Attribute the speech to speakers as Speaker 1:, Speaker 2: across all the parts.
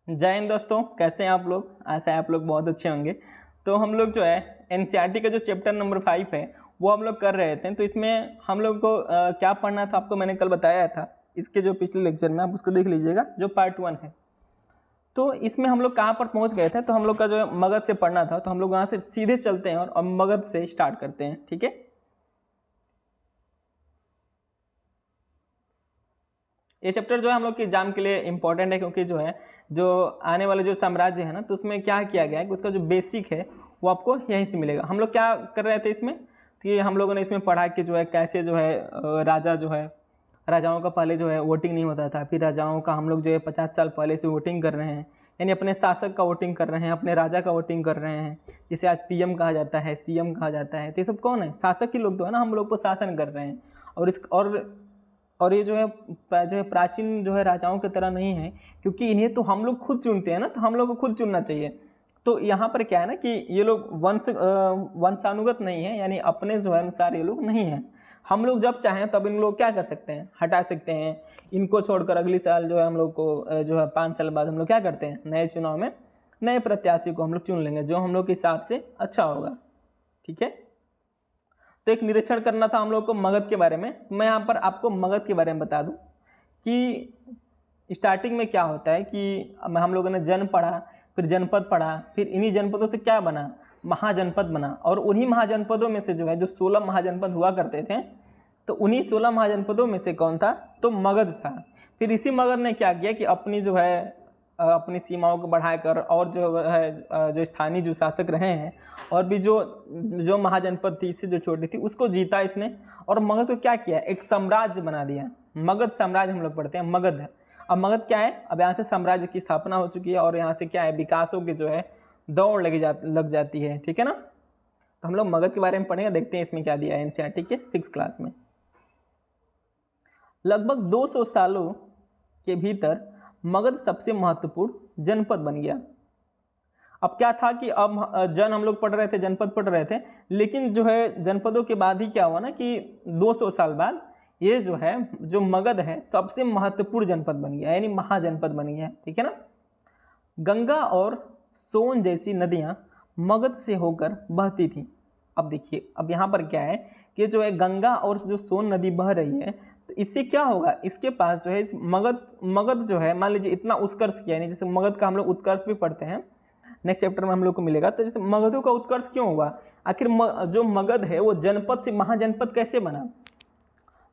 Speaker 1: जय हिंद दोस्तों, कैसे हैं आप लोग। आशा है आप लोग बहुत अच्छे होंगे। तो हम लोग जो है एनसीईआरटी का जो चैप्टर नंबर 5 है वो हम लोग कर रहे थे। तो इसमें हम लोग को क्या पढ़ना था आपको मैंने कल बताया था। इसके जो पिछले लेक्चर में आप उसको देख लीजिएगा, जो पार्ट 1 है। तो इसमें हम लोग कहाँ पर पहुँच गए थे, तो हम लोग का जो है मगध से पढ़ना था। तो हम लोग वहाँ से सीधे चलते हैं और मगध से स्टार्ट करते हैं, ठीक है। ये चैप्टर जो है हम लोग के एग्जाम के लिए इम्पोर्टेंट है, क्योंकि जो है जो आने वाले जो साम्राज्य है ना, तो उसमें क्या किया गया है कि उसका जो बेसिक है वो आपको यहीं से मिलेगा। हम लोग क्या कर रहे थे इसमें, तो ये हम लोगों ने इसमें पढ़ा कि जो है कैसे जो है राजा जो है, राजाओं का पहले जो है वोटिंग नहीं होता था। फिर राजाओं का हम लोग जो है 50 साल पहले से वोटिंग कर रहे हैं, यानी अपने शासक का वोटिंग कर रहे हैं, अपने राजा का वोटिंग कर रहे हैं। जिसे आज पीएम कहा जाता है, सीएम कहा जाता है। तो ये सब कौन है? शासक ही लोग तो है ना, हम लोग को शासन कर रहे हैं। और ये जो है प्राचीन जो है राजाओं की तरह नहीं है, क्योंकि इन्हें तो हम लोग खुद चुनते हैं ना, तो हम लोग को खुद चुनना चाहिए। तो यहाँ पर क्या है ना कि ये लोग वंशानुगत नहीं है, यानी अपने जो है अनुसार ये लोग नहीं हैं। हम लोग जब चाहें तब इन लोग क्या कर सकते हैं, हटा सकते हैं। इनको छोड़कर अगले साल जो है हम लोग को जो है 5 साल बाद हम लोग क्या करते हैं, नए चुनाव में नए प्रत्याशी को हम लोग चुन लेंगे जो हम लोग के हिसाब से अच्छा होगा, ठीक है। तो एक निरीक्षण करना था हम लोग को मगध के बारे में। मैं यहाँ पर आपको मगध के बारे में बता दूं कि स्टार्टिंग में क्या होता है कि हम लोगों ने जन पढ़ा, फिर जनपद पढ़ा, फिर इन्हीं जनपदों से क्या बना, महाजनपद बना। और उन्हीं महाजनपदों में से जो है जो 16 महाजनपद हुआ करते थे, तो उन्हीं 16 महाजनपदों में से कौन था, तो मगध था। फिर इसी मगध ने क्या किया कि अपनी जो है अपनी सीमाओं को बढ़ाकर और जो है जो स्थानीय जो शासक रहे हैं और भी जो जो महाजनपद थी इससे जो छोटी थी उसको जीता इसने। और मगध को क्या किया, एक साम्राज्य बना दिया। मगध साम्राज्य हम लोग पढ़ते हैं, मगध है। अब मगध क्या है, अब यहाँ से साम्राज्य की स्थापना हो चुकी है और यहाँ से क्या है, विकासों की जो है दौड़ लग जाती है, ठीक है ना। तो हम लोग मगध के बारे में पढ़ेंगे, देखते हैं इसमें क्या दिया है एनसीईआरटी के 6 क्लास में। लगभग 200 सालों के भीतर मगध सबसे महत्वपूर्ण जनपद बन गया। अब क्या था कि अब हम लोग पढ़ रहे थे, जनपद पढ़ रहे थे, लेकिन जो है जनपदों के बाद ही क्या हुआ ना कि 200 साल बाद ये जो है जो मगध है सबसे महत्वपूर्ण जनपद बन गया, यानी महाजनपद बन गया, ठीक है ना। गंगा और सोन जैसी नदियां मगध से होकर बहती थी। अब देखिए, अब यहाँ पर क्या है कि जो है गंगा और जो सोन नदी बह रही है, तो इससे क्या होगा, इसके पास जो है इस मगध जो है, मान लीजिए इतना उत्कर्ष किया, यानी जैसे मगध का हम लोग उत्कर्ष भी पढ़ते हैं, नेक्स्ट चैप्टर में हम लोग को मिलेगा। तो जैसे मगधों का उत्कर्ष क्यों हुआ, आखिर जो मगध है वो जनपद से महाजनपद कैसे बना,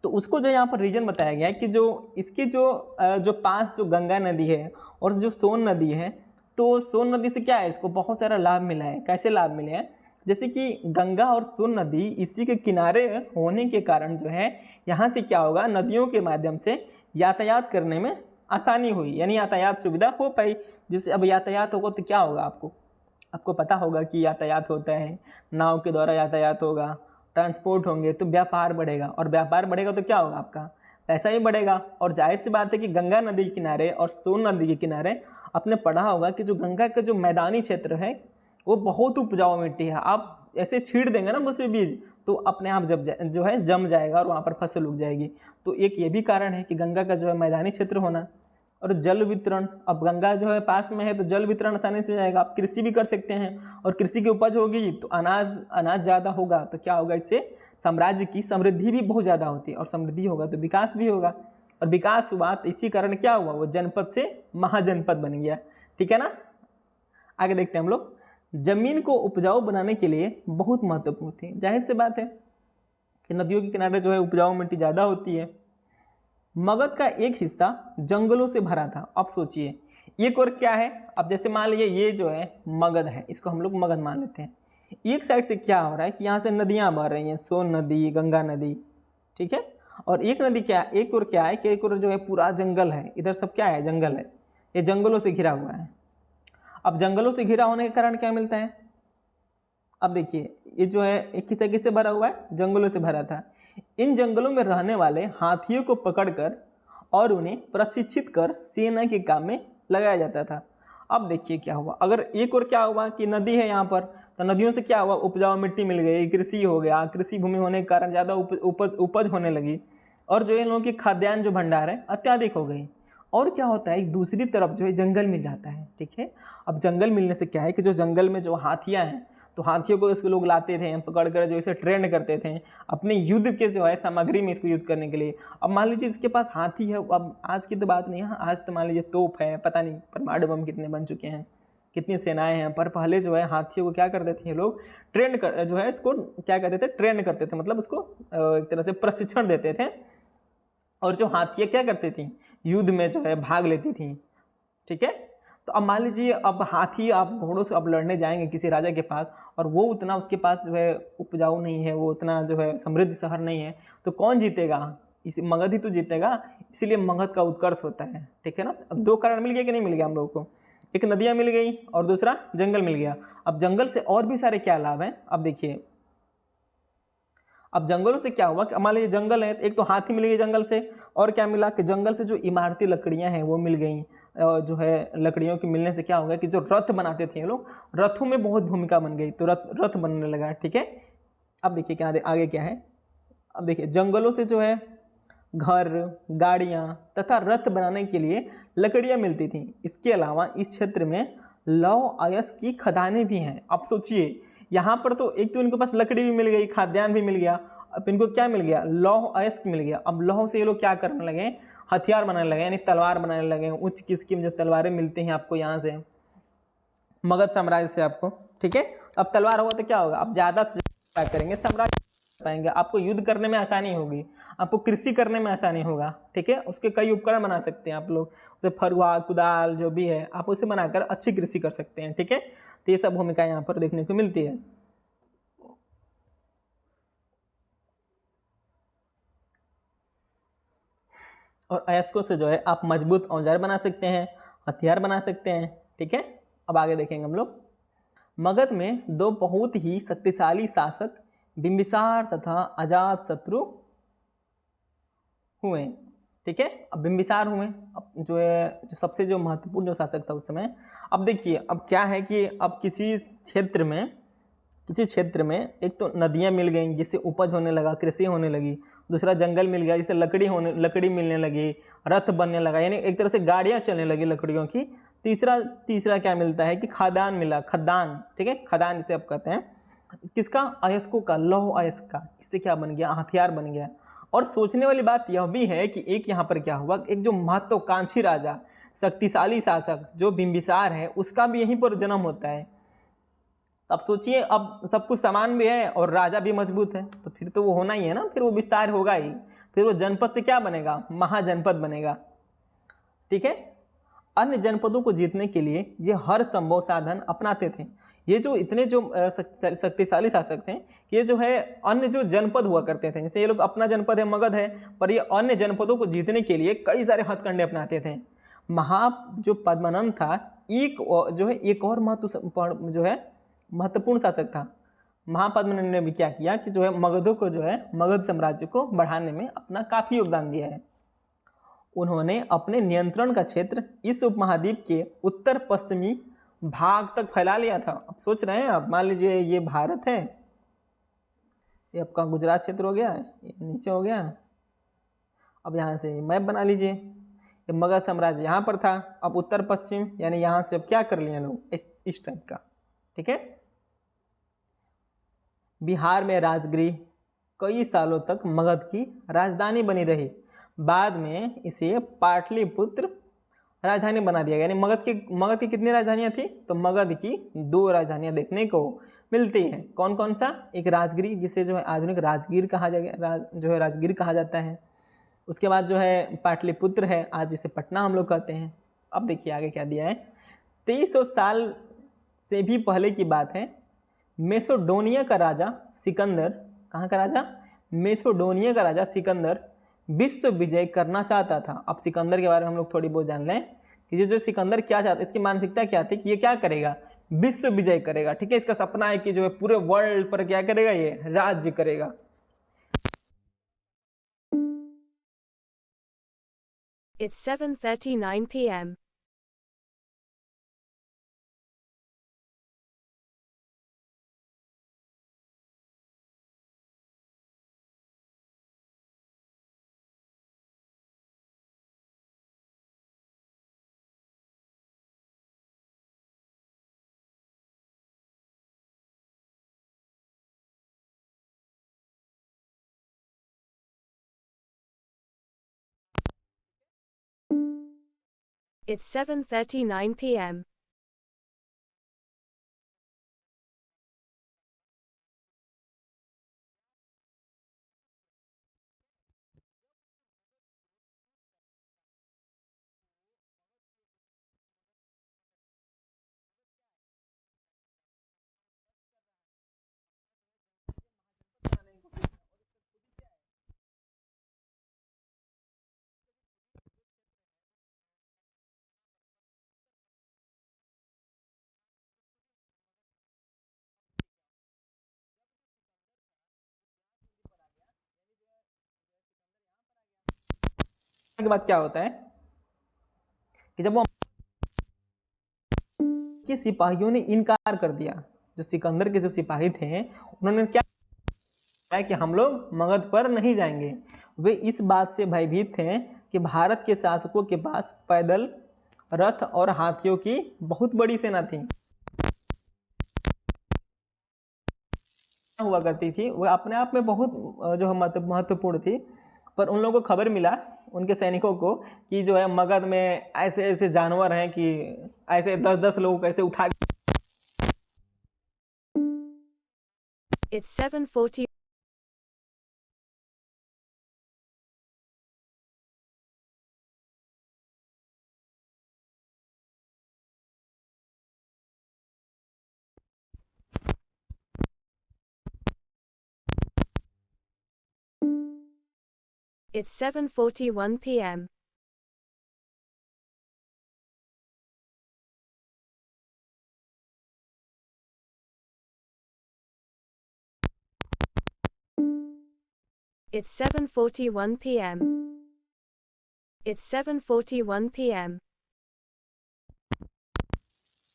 Speaker 1: तो उसको जो यहाँ पर रीजन बताया गया है कि जो इसके जो पास जो गंगा नदी है और जो सोन नदी है, तो सोन नदी से क्या है, इसको बहुत सारा लाभ मिला है। कैसे लाभ मिले हैं, जैसे कि गंगा और सोन नदी इसी के किनारे होने के कारण जो है यहाँ से क्या होगा, नदियों के माध्यम से यातायात करने में आसानी हुई, यानी यातायात सुविधा हो पाई। जैसे अब यातायात होगा तो क्या होगा, आपको पता होगा कि यातायात होता है, नाव के द्वारा यातायात होगा, ट्रांसपोर्ट होंगे तो व्यापार बढ़ेगा, और व्यापार बढ़ेगा तो क्या होगा, आपका पैसा ही बढ़ेगा। और जाहिर सी बात है कि गंगा नदी के किनारे और सोन नदी के किनारे आपने पढ़ा होगा कि जो गंगा का जो मैदानी क्षेत्र है वो बहुत उपजाऊ मिट्टी है। आप ऐसे छीड़ देंगे ना उसमें बीज, तो अपने आप जो है जम जाएगा और वहाँ पर फसल उग जाएगी। तो एक ये भी कारण है कि गंगा का जो है मैदानी क्षेत्र होना। और जल वितरण, अब गंगा जो है पास में है तो जल वितरण आसानी से हो जाएगा, आप कृषि भी कर सकते हैं, और कृषि की उपज होगी तो अनाज ज़्यादा होगा, तो क्या होगा, इससे साम्राज्य की समृद्धि भी बहुत ज़्यादा होती है, और समृद्धि होगा तो विकास भी होगा, और विकास हुआ तो इसी कारण क्या हुआ, वो जनपद से महाजनपद बन गया, ठीक है ना। आगे देखते हैं हम लोग। जमीन को उपजाऊ बनाने के लिए बहुत महत्वपूर्ण थी। जाहिर सी बात है कि नदियों के किनारे जो है उपजाऊ मिट्टी ज़्यादा होती है। मगध का एक हिस्सा जंगलों से भरा था। अब सोचिए एक और क्या है, अब जैसे मान लीजिए ये जो है मगध है, इसको हम लोग मगध मान लेते हैं। एक साइड से क्या हो रहा है कि यहाँ से नदियाँ बह रही हैं, सोन नदी, गंगा नदी, ठीक है। और एक नदी क्या, एक और क्या है कि एक और जो है पूरा जंगल है, इधर सब क्या है, जंगल है, ये जंगलों से घिरा हुआ है। अब जंगलों से घिरा होने के कारण क्या मिलता है, अब देखिए ये जो है एक किससे भरा हुआ है, जंगलों से भरा था। इन जंगलों में रहने वाले हाथियों को पकड़कर और उन्हें प्रशिक्षित कर सेना के काम में लगाया जाता था। अब देखिए क्या हुआ, अगर एक और क्या हुआ कि नदी है यहाँ पर, तो नदियों से क्या हुआ, उपजाऊ मिट्टी मिल गई, कृषि हो गया, कृषि भूमि होने के कारण ज़्यादा उपज होने लगी, और जो इन लोगों की खाद्यान्न जो भंडार है अत्याधिक हो गई। और क्या होता है, एक दूसरी तरफ जो है जंगल मिल जाता है। ठीक है, अब जंगल मिलने से क्या है कि जो जंगल में जो हाथियाँ हैं, तो हाथियों को इसको लोग लाते थे पकड़ कर, जो इसे ट्रेंड करते थे अपने युद्ध के जो है सामग्री में इसको यूज़ करने के लिए। अब मान लीजिए इसके पास हाथी है, अब आज की तो बात नहीं है, आज तो मान लीजिए तोप है, पता नहीं परमाणु बम कितने बन चुके हैं, कितनी सेनाएं हैं, पर पहले जो है हाथियों को क्या करते थे ये लोग, ट्रेंड कर जो है इसको क्या करते थे, ट्रेंड करते थे, मतलब उसको एक तरह से प्रशिक्षण देते थे। और जो हाथियाँ क्या करती थी, युद्ध में जो है भाग लेती थी। ठीक है, तो अब मान लीजिए अब हाथी आप घोड़ों से अब लड़ने जाएंगे किसी राजा के पास, और वो उतना उसके पास जो है उपजाऊ नहीं है, वो उतना जो है समृद्ध शहर नहीं है, तो कौन जीतेगा, इस मगध ही तो जीतेगा। इसीलिए मगध का उत्कर्ष होता है। ठीक है ना, अब दो कारण मिल गया कि नहीं मिल गया हम लोगों को, एक नदियाँ मिल गई और दूसरा जंगल मिल गया। अब जंगल से और भी सारे क्या लाभ हैं, अब देखिए अब जंगलों से क्या हुआ कि मान लीजिए जंगल है, एक तो हाथी मिल गई जंगल से, और क्या मिला कि जंगल से जो इमारती लकड़ियां हैं वो मिल गई। जो है लकड़ियों के मिलने से क्या होगा कि जो रथ बनाते थे ये लोग, रथों में बहुत भूमिका बन गई, तो रथ रथ बनने लगा। ठीक है, अब देखिए क्या आगे क्या है, अब देखिए जंगलों से जो है घर, गाड़ियाँ तथा रथ बनाने के लिए लकड़ियाँ मिलती थीं। इसके अलावा इस क्षेत्र में लौह अयस्क की खदानें भी हैं। अब सोचिए यहाँ पर तो एक तो इनके पास लकड़ी भी मिल गई, खाद्यान्न भी मिल गया, अब इनको क्या मिल गया, लौह अयस्क मिल गया। अब लौह से ये लोग क्या करने लगे, हथियार बनाने लगे, यानी तलवार बनाने लगे। उच्च किस्म की जो तलवारें मिलती हैं आपको यहाँ से मगध साम्राज्य से आपको। ठीक है, अब तलवार होगा तो क्या होगा, अब ज़्यादा से क्या करेंगे, साम्राज्य पाएंगे, आपको युद्ध करने में आसानी होगी, आपको कृषि करने में आसानी होगा। ठीक है, उसके कई उपकरण बना सकते हैं आप लोग, उसे फरुआ कुदाल जो भी है आप उसे बनाकर अच्छी कृषि कर सकते हैं। ठीक है, तो ये सब भूमिका यहाँ पर देखने को मिलती है। और अयस्कों से जो है आप मजबूत औजार बना सकते हैं, हथियार बना सकते हैं। ठीक है, अब आगे देखेंगे हम लोग। मगध में दो बहुत ही शक्तिशाली शासक बिंबिसार तथा अजातशत्रु हुए। ठीक है, अब बिंबिसार हुए, अब जो है जो सबसे जो महत्वपूर्ण जो शासक था उस समय। अब देखिए अब क्या है कि अब किसी क्षेत्र में एक तो नदियाँ मिल गई जिससे उपज होने लगा, कृषि होने लगी, दूसरा जंगल मिल गया जिससे लकड़ी मिलने लगी, रथ बनने लगा, यानी एक तरह से गाड़ियाँ चलने लगी लकड़ियों की। तीसरा तीसरा क्या मिलता है कि खादान मिला, खदान। ठीक है, खदान जिसे आप कहते हैं, किसका, अयस्कों का, लौह अयस्क का। इससे क्या बन गया, हथियार बन गया। और सोचने वाली बात यह भी है कि एक यहाँ पर क्या हुआ, एक जो महत्वाकांक्षी राजा, शक्तिशाली शासक जो बिंबिसार है, उसका भी यहीं पर जन्म होता है। अब सोचिए, अब सब कुछ समान भी है और राजा भी मजबूत है, तो फिर तो वो होना ही है ना, फिर वो विस्तार होगा ही, फिर वो जनपद से क्या बनेगा, महाजनपद बनेगा। ठीक है, अन्य जनपदों को जीतने के लिए ये हर संभव साधन अपनाते थे। ये जो इतने जो शक्तिशाली शासक थे, ये जो है अन्य जो जनपद हुआ करते थे, जैसे ये लोग, अपना जनपद है मगध है, पर ये अन्य जनपदों को जीतने के लिए कई सारे हथकंडे अपनाते थे। महा जो पद्मानंद था, जो है एक और महत्वपूर्ण शासक था। महापद्मनंद ने भी क्या किया कि जो है मगधों को, जो है मगध साम्राज्य को बढ़ाने में अपना काफी योगदान दिया है। उन्होंने अपने नियंत्रण का क्षेत्र इस उपमहाद्वीप के उत्तर पश्चिमी भाग तक फैला लिया था। अब सोच रहे हैं आप, मान लीजिए ये भारत है, ये आपका गुजरात क्षेत्र हो गया, ये नीचे हो गया। अब यहाँ से मैप बना लीजिए, ये मगध साम्राज्य यहाँ पर था, अब उत्तर पश्चिम यानी यहाँ से अब क्या कर लिए लोग, इस टाइप का। ठीक है, बिहार में राजगृह कई सालों तक मगध की राजधानी बनी रही। बाद में इसे पाटलिपुत्र राजधानी बना दिया गया। यानी मगध की कितनी राजधानियाँ थी, तो मगध की दो राजधानियाँ देखने को मिलती है। कौन कौन सा, एक राजगिरी जिसे जो है आधुनिक राजगीर कहा जाएगा, जो है राजगीर कहा जाता है। उसके बाद जो है पाटलिपुत्र है, आज जिसे पटना हम लोग कहते हैं। अब देखिए आगे क्या दिया है, 2300 साल से भी पहले की बात है, मेसोडोनिया का राजा सिकंदर, कहाँ का राजा, मेसोडोनिया का राजा सिकंदर विश्व विजय करना चाहता था। अब सिकंदर के बारे में हम लोग थोड़ी बहुत जान लें कि ये जो सिकंदर क्या चाहता, इसकी मानसिकता क्या थी कि ये क्या करेगा, विश्व विजय करेगा। ठीक है, इसका सपना है कि जो है पूरे वर्ल्ड पर क्या करेगा, ये राज्य करेगा।
Speaker 2: It's 7:39 p.m. It's 7:39 p.m.
Speaker 1: के बाद क्या होता है कि जब वो के सिपाहियों ने इनकार कर दिया, जो सिकंदर के जो सिपाही थे उन्होंने क्या है कि हम लोग मगध पर नहीं जाएंगे। वे इस बात से भयभीत थे कि भारत के शासकों के पास पैदल, रथ और हाथियों की बहुत बड़ी सेना थी हुआ करती थी, वह अपने आप में बहुत जो है महत्वपूर्ण थी। पर उन लोगों को खबर मिला, उनके सैनिकों को, कि जो है मगध में ऐसे ऐसे जानवर हैं कि ऐसे 10-10 लोगों को ऐसे उठा
Speaker 2: It's 7:40. It's 7:41 p.m. It's 7:41 p.m. It's 7:41 p.m.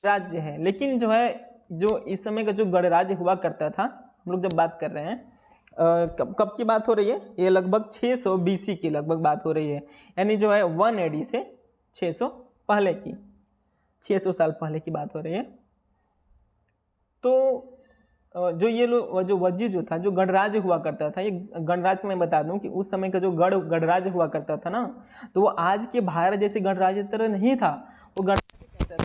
Speaker 1: राज्य है। लेकिन जो है, जो इस समय का जो गणराज्य हुआ करता था, हम लोग जब बात कर रहे हैं कब की बात हो रही है, ये लगभग 600 BC की लगभग बात हो रही है, यानी जो है 1 AD से 600 पहले की, 600 साल पहले की बात हो रही है। तो जो ये लोग, जो वज्जी जो था, जो गणराज्य हुआ करता था, ये गणराज्य मैं बता दूं कि उस समय का जो गणराज्य हुआ करता था ना, तो वो आज के भारत जैसे गणराज्य तरह नहीं था। वो गणराज्य कैसा था,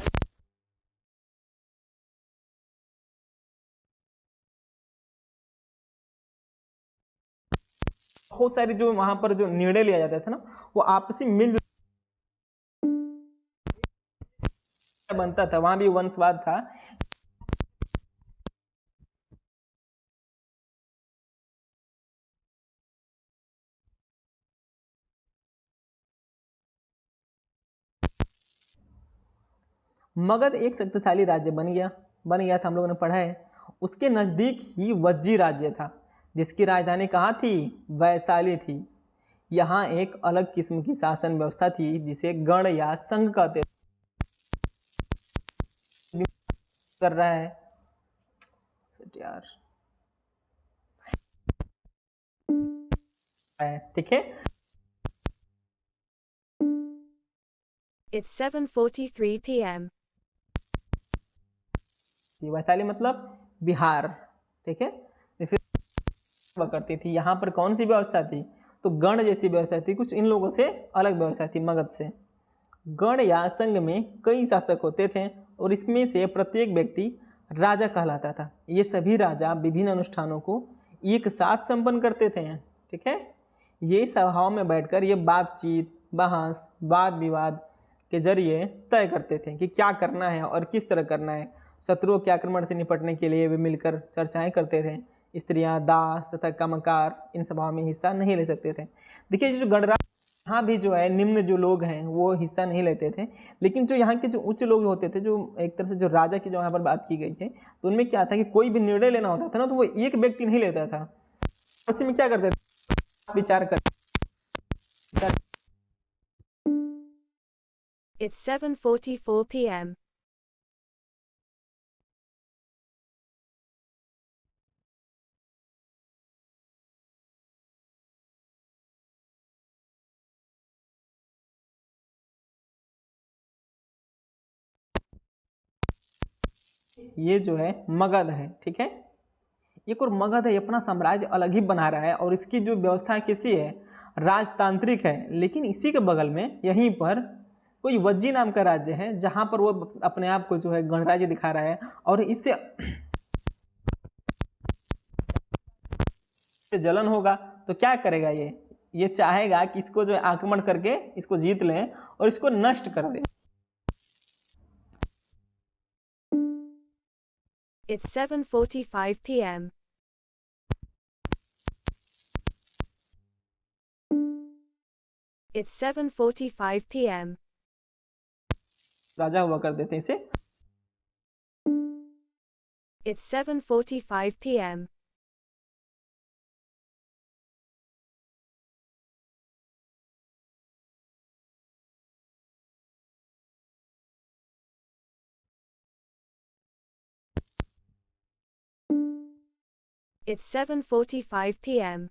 Speaker 1: बहुत सारी जो वहां पर जो निर्णय लिया जाता था ना, वो आपसी मिल बनता था, वहां भी वंशवाद था। मगध एक शक्तिशाली राज्य बन गया था, हम लोगों ने पढ़ा है। उसके नजदीक ही वज्जी राज्य था, जिसकी राजधानी कहाँ थी, वैशाली थी। यहाँ एक अलग किस्म की शासन व्यवस्था थी जिसे गण या संघ कहते कर रहा है यार, ठीक है।
Speaker 2: It's 7:43 p.m.
Speaker 1: वैशाली मतलब बिहार, ठीक है। जैसे हुआ करती थी, यहाँ पर कौन सी व्यवस्था थी, तो गण जैसी व्यवस्था थी, कुछ इन लोगों से अलग व्यवस्था थी मगध से। गण या संघ में कई शासक होते थे और इसमें से प्रत्येक व्यक्ति राजा कहलाता था। ये सभी राजा विभिन्न अनुष्ठानों को एक साथ संपन्न करते थे, ठीक है। ये सभाओं में बैठकर ये बातचीत, बहस, वाद विवाद के जरिए तय करते थे कि क्या करना है और किस तरह करना है। शत्रुओं के आक्रमण से निपटने के लिए वे मिलकर चर्चाएं करते थे। स्त्रियां, दास तथा कामकार इन सभाओं में हिस्सा नहीं ले सकते थे। देखिए, जो गणराज्य यहाँ भी जो है निम्न जो लोग हैं वो हिस्सा नहीं लेते थे, लेकिन जो यहाँ के जो उच्च लोग होते थे, जो एक तरह से जो राजा की जो यहाँ पर बात की गई है, तो उनमें क्या था कि कोई भी निर्णय लेना होता था ना, तो वो एक व्यक्ति नहीं लेता था। उसी में क्या करते थे, विचार करते।
Speaker 2: It's 7:44 p.m.
Speaker 1: ये जो है मगध है, ठीक है। एक और मगध है, अपना साम्राज्य अलग ही बना रहा है और इसकी जो व्यवस्था कैसी है, राजतांत्रिक है। लेकिन इसी के बगल में यहीं पर कोई वज्जी नाम का राज्य है जहां पर वो अपने आप को जो है गणराज्य दिखा रहा है और इससे जलन होगा तो क्या करेगा ये चाहेगा कि इसको जो है आक्रमण करके इसको जीत लें और इसको नष्ट कर दें।
Speaker 2: It's 7:45 p.m. It's 7:45 p.m.
Speaker 1: राजा हुआ कर देते हैं इसे।
Speaker 2: It's 7:45 p.m. It's 7:45 p.m.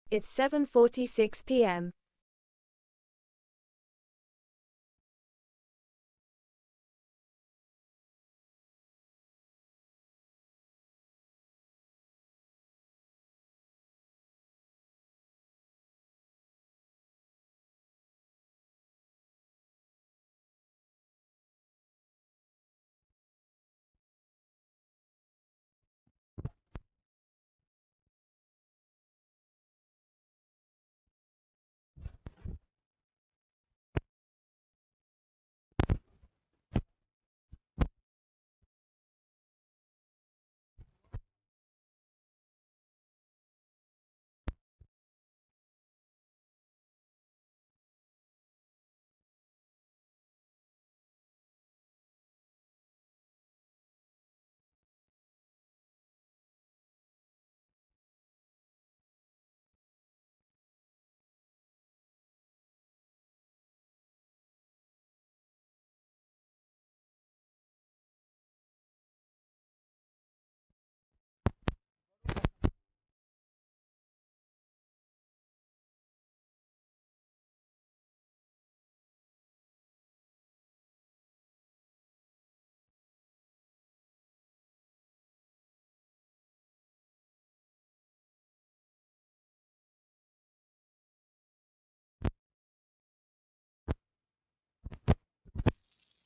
Speaker 2: It's 7:46 p.m.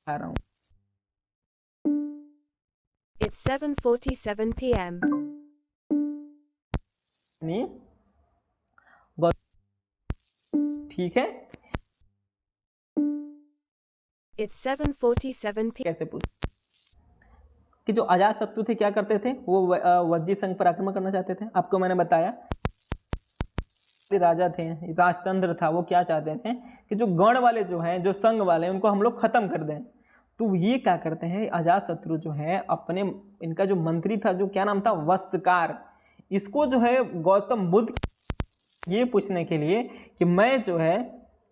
Speaker 1: आ रहा हूँ।
Speaker 2: It's 7:47 p.m.
Speaker 1: नहीं ठीक है।
Speaker 2: It's 7:47 p.m.
Speaker 1: कैसे पूछ कि जो अजात शत्रु थे क्या करते थे, वो वज्जी संघ पर आक्रमण करना चाहते थे। आपको मैंने बताया राजा थे, राजतंत्र था, वो क्या चाहते थे कि जो गण वाले जो हैं, जो संघ वाले हैं, उनको हम लोग खत्म कर दें। तो ये क्या करते हैं, अजात शत्रु जो है अपने, इनका जो मंत्री था, जो क्या नाम था, वस्कार, इसको जो है गौतम बुद्ध ये पूछने के लिए कि मैं जो है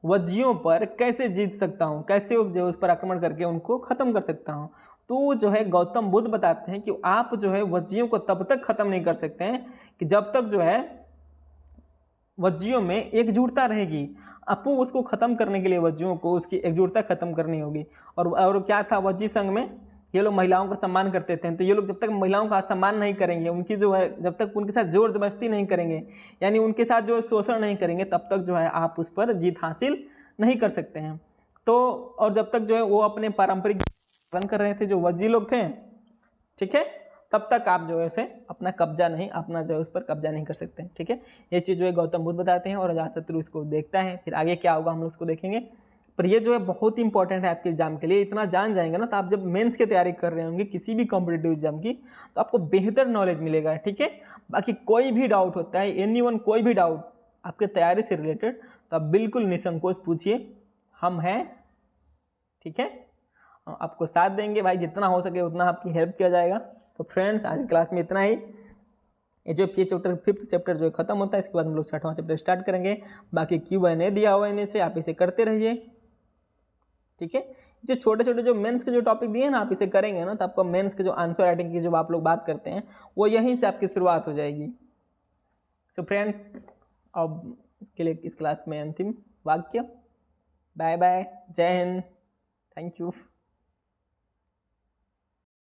Speaker 1: वज्जियों पर कैसे जीत सकता हूँ, कैसे जो उस पर आक्रमण करके उनको खत्म कर सकता हूँ। तो जो है गौतम बुद्ध बताते हैं कि आप जो है वज्जियों को तब तक खत्म नहीं कर सकते हैं कि जब तक जो है वज्जियों में एकजुटता रहेगी। आपको उसको खत्म करने के लिए वज्जियों को उसकी एकजुटता खत्म करनी होगी। और क्या था वज्जी संघ में, ये लोग महिलाओं का सम्मान करते थे। तो ये लोग जब तक महिलाओं का सम्मान नहीं करेंगे, उनकी जो है जब तक उनके साथ जोर जबरदस्ती नहीं करेंगे, यानी उनके साथ जो शोषण नहीं करेंगे, तब तक जो है आप उस पर जीत हासिल नहीं कर सकते हैं। तो और जब तक जो है वो अपने पारंपरिक पालन कर रहे थे जो वज्जी लोग थे, ठीक है, तब तक आप जो है उसे अपना कब्जा नहीं, अपना जो है उस पर कब्जा नहीं कर सकते। ठीक है, ये चीज़ जो है गौतम बुद्ध बताते हैं और अजातशत्रु इसको देखता है। फिर आगे क्या होगा हम लोग उसको देखेंगे। पर ये जो है बहुत ही इंपॉर्टेंट है आपके एग्जाम के लिए। इतना जान जाएंगे ना तो आप जब मेंस की तैयारी कर रहे होंगे किसी भी कॉम्पिटिटिव एग्जाम की, तो आपको बेहतर नॉलेज मिलेगा। ठीक है, बाकी कोई भी डाउट होता है, एनीवन कोई भी डाउट आपके तैयारी से रिलेटेड, तो आप बिल्कुल निसंकोच पूछिए, हम हैं। ठीक है, आपको साथ देंगे भाई, जितना हो सके उतना आपकी हेल्प किया जाएगा। तो फ्रेंड्स आज क्लास में इतना ही। ये जो फिफ्थ चैप्टर जो खत्म होता है, इसके बाद हम लोग 6वां चैप्टर स्टार्ट करेंगे। बाकी Q&A दिया हुआ है नीचे, आप इसे करते रहिए। ठीक है, जो छोटे छोटे जो मेंस के जो टॉपिक दिए हैं ना, आप इसे करेंगे ना तो आपको मेंस के जो आंसर राइटिंग की जो आप लोग बात करते हैं, वो यहीं से आपकी शुरुआत हो जाएगी। सो फ्रेंड्स, अब इसके लिए इस क्लास में अंतिम वाक्य, बाय बाय, जय हिंद, थैंक यू।